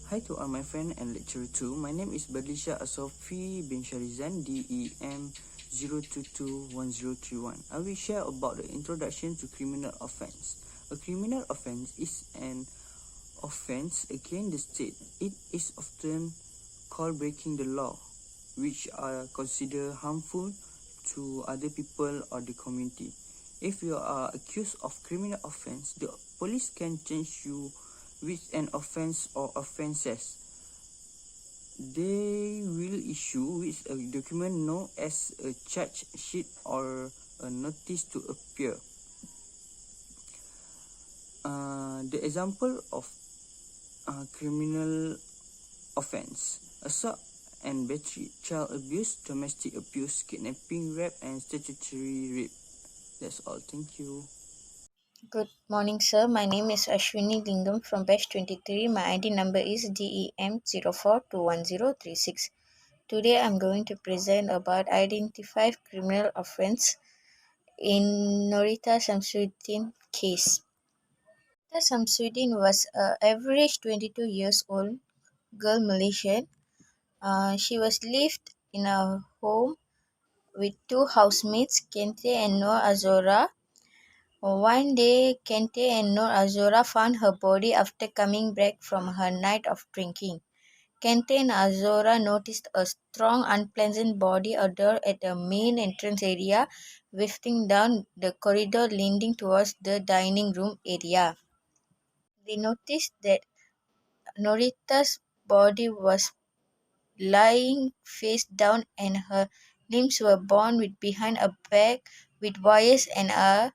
Hi to all my friend and lecturer 2. My name is Badlisha Asofi bin Sharizan, DEM 0221031. I will share about the introduction to criminal offense. A criminal offense is an offense against the state. It is often called breaking the law, which are considered harmful to other people or the community. If you are accused of criminal offense, the police can charge you with an offense or offenses. They will issue with a document known as a charge sheet or a notice to appear. The example of criminal offense: assault and battery, child abuse, domestic abuse, kidnapping, rape, and statutory rape. That's all. Thank you. Good morning, sir. My name is Ashwini Lingam from batch 23. My ID number is DEM 04211036. Today I'm going to present about identify criminal offense in Norita Samsudin case. Norita Samsudin was an average 22 years old girl Malaysian. She was lived in a home with two housemates, Kente and Noor Azora. One day, Kente and Noor Azora found her body after coming back from her night of drinking. Kente and Azora noticed a strong, unpleasant body odor at the main entrance area, wafting down the corridor leading towards the dining room area. They noticed that Norita's body was lying face down and her limbs were bound behind a bag with wires and a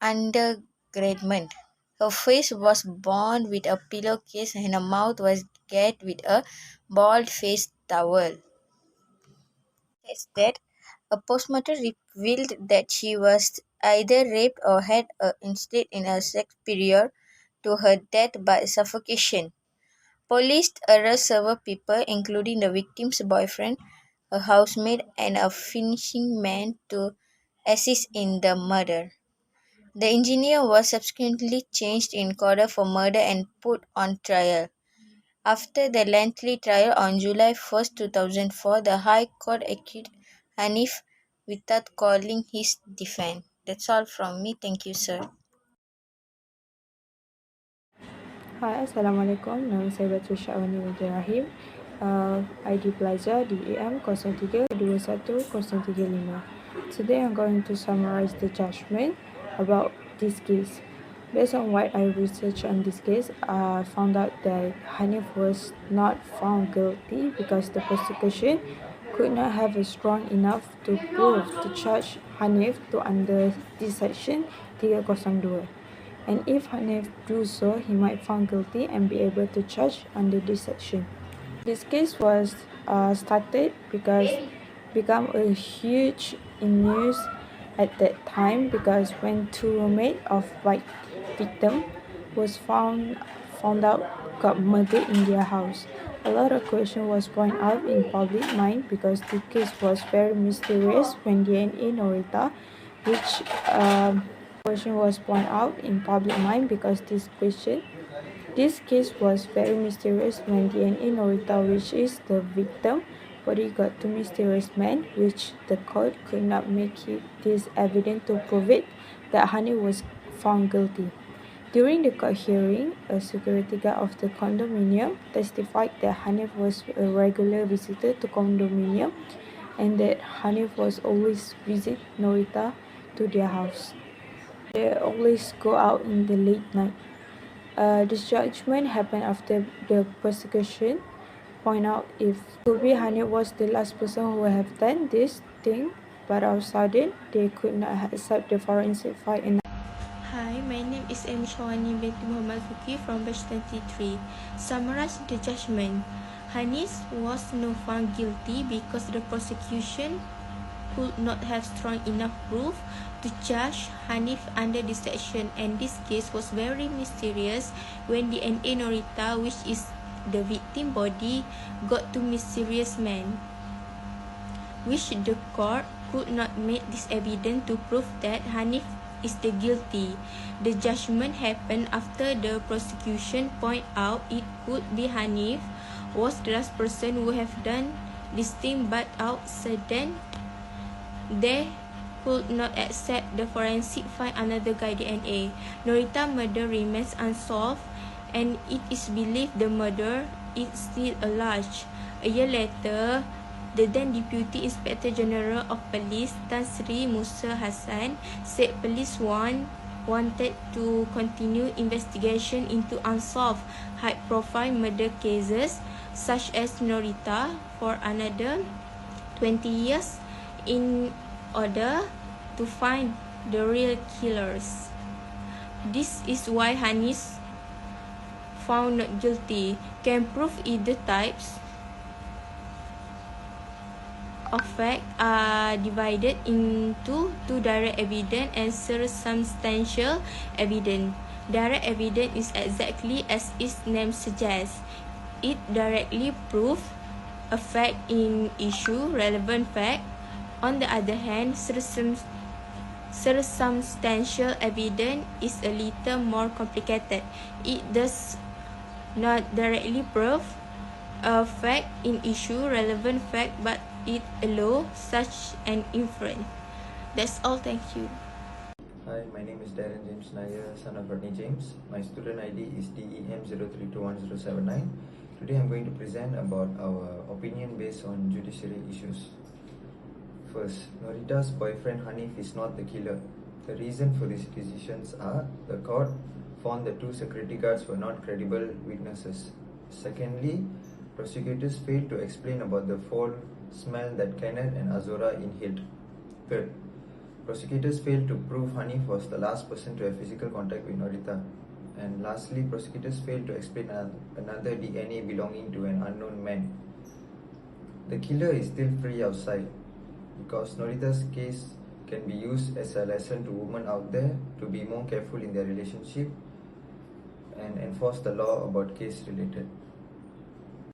undergarment. Her face was bound with a pillowcase and her mouth was gagged with a bald-faced towel. Instead, a postmortem revealed that she was either raped or had instead in a sex period to her death by suffocation. Police arrested several people, including the victim's boyfriend, a housemaid, and a finishing man to assist in the murder. The engineer was subsequently charged in court for murder and put on trial. After the lengthy trial on July 1, 2004, the High Court acquitted Hanif without calling his defense. That's all from me. Thank you, sir. Hai, Assalamualaikum. Nama saya Batrisha Awani Rahim. ID Plaza DEM 032135. Today I'm going to summarize the judgment about this case. Based on what I researched on this case, I found out that Hanif was not found guilty because the prosecution could not have a strong enough to prove to charge Hanif to under this section 302. And if Hanif do so, he might found guilty and be able to charge under this section. This case was started because become a huge in news at that time because when two roommates of white victim was found out got murdered in their house. A lot of question was pointed out in public mind because the case was very mysterious when DNA Norita, which question was pointed out in public mind because this case was very mysterious when DNA Norita, which is the victim, body got to mysterious man, which the court could not make this evidence to prove it that Hani was found guilty. During the court hearing, a security guard of the condominium testified that Hanif was a regular visitor to condominium and that Hanif was always visit Norita to their house. They always go out in the late night. This judgment happened after the prosecution point out if Kubi Hanif was the last person who have done this thing, but all of a sudden they could not accept the forensic file. Hi, my name is Amy Shawani binti Muhammad Fuki from batch 23. Summarize the judgment. Hanif was not found guilty because the prosecution could not have strong enough proof to charge Hanif under this section, and this case was very mysterious when the DNA Norita, which is the victim body, got to mysterious man, which the court could not make this evidence to prove that Hanif is the guilty. The judgment happened after the prosecution point out it could be Hanif was the last person who have done this thing, but out sudden they could not accept the forensic find another guy DNA. Norita murder remains unsolved, and it is believed the murder is still alleged. A year later, the then Deputy Inspector General of Police, Tan Sri Musa Hassan, said police wanted to continue investigation into unsolved high-profile murder cases such as Norita for another 20 years in order to find the real killers. This is why Hanis found not guilty can prove either types of fact are divided into two: direct evidence and circumstantial evidence. Direct evidence is exactly as its name suggests. It directly proves a fact in issue, relevant fact. On the other hand, circumstantial evidence is a little more complicated. It does not directly prove a fact in issue, relevant fact, but it allows such an inference. That's all. Thank you. Hi, my name is Darren James Nair, son of Rodney James. My student ID is DEM03211079. Today I'm going to present about our opinion based on judiciary issues. First, Norita's boyfriend Hanif is not the killer. The reason for these decisions are the court found the two security guards were not credible witnesses. Secondly, prosecutors failed to explain about the foul smell that Kenneth and Azora inhaled. Third, prosecutors failed to prove Hanif was the last person to have physical contact with Norita. And lastly, prosecutors failed to explain another DNA belonging to an unknown man. The killer is still free outside because Norita's case can be used as a lesson to women out there to be more careful in their relationship and enforce the law about case related.